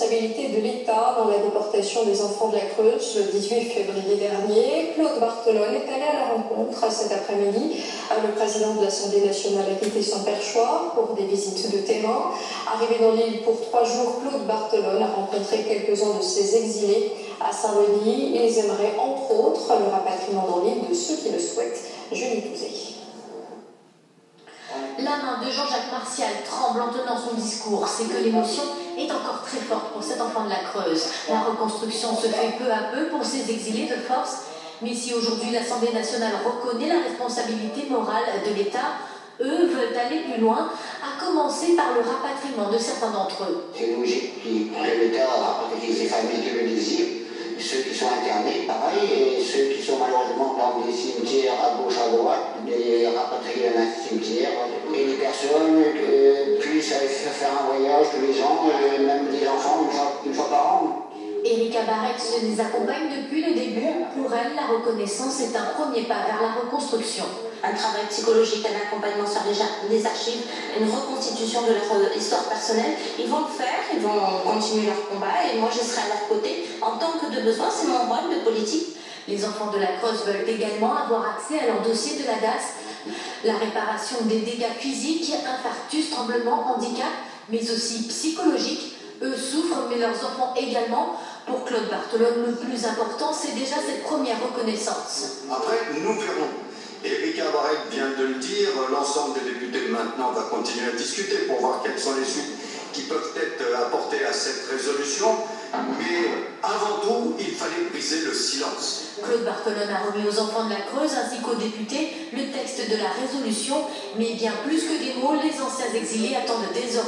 responsabilité de l'État dans la déportation des enfants de la Creuse le 18 février dernier. Claude Barthelone est allé à la rencontre cet après-midi. Le président de l'Assemblée nationale a quitté son perchoir pour des visites de terrain. Arrivé dans l'île pour 3 jours, Claude Barthelone a rencontré quelques-uns de ses exilés à Saint-Denis. Ils aimeraient entre autres le rapatriement dans l'île de ceux qui le souhaitent. Julie Touzé. La main de Jean-Jacques Martial tremble en tenant son discours. C'est que l'émotion est encore très forte pour cet enfant de la Creuse. La reconstruction se fait peu à peu pour ces exilés de force. Mais si aujourd'hui l'Assemblée nationale reconnaît la responsabilité morale de l'État, eux veulent aller plus loin, à commencer par le rapatriement de certains d'entre eux. C'est logique que l'État rapatrie ces familles qui le désirent. Ceux qui sont internés, pareil, et ceux qui sont malheureusement dans des cimetières à gauche, à droite, les rapatrier dans un cimetière, et les personnes puissent aller faire un voyage tous les ans, même les enfants, une fois par an. Erika Barrette les accompagne depuis le début. Pour elle, la reconnaissance est un premier pas vers la reconstruction. Un travail psychologique, un accompagnement sur les archives, une reconstitution de leur histoire personnelle. Ils vont le faire, ils vont continuer leur combat et moi je serai à leur côté. En tant que de besoin, c'est mon rôle de politique. Les enfants de la Creuse veulent également avoir accès à leur dossier de la DAS, la réparation des dégâts physiques, infarctus, tremblements, handicap, mais aussi psychologiques. Eux souffrent, mais leurs enfants également. Pour Claude Barthelone, le plus important, c'est déjà cette première reconnaissance. Après, nous verrons. Erika Barrette vient de le dire, l'ensemble des députés maintenant va continuer à discuter pour voir quelles sont les suites qui peuvent être apportées à cette résolution. Mais avant tout, il fallait briser le silence. Claude Barthelone a remis aux enfants de la Creuse ainsi qu'aux députés le texte de la résolution. Mais bien plus que des mots, les anciens exilés attendent désormais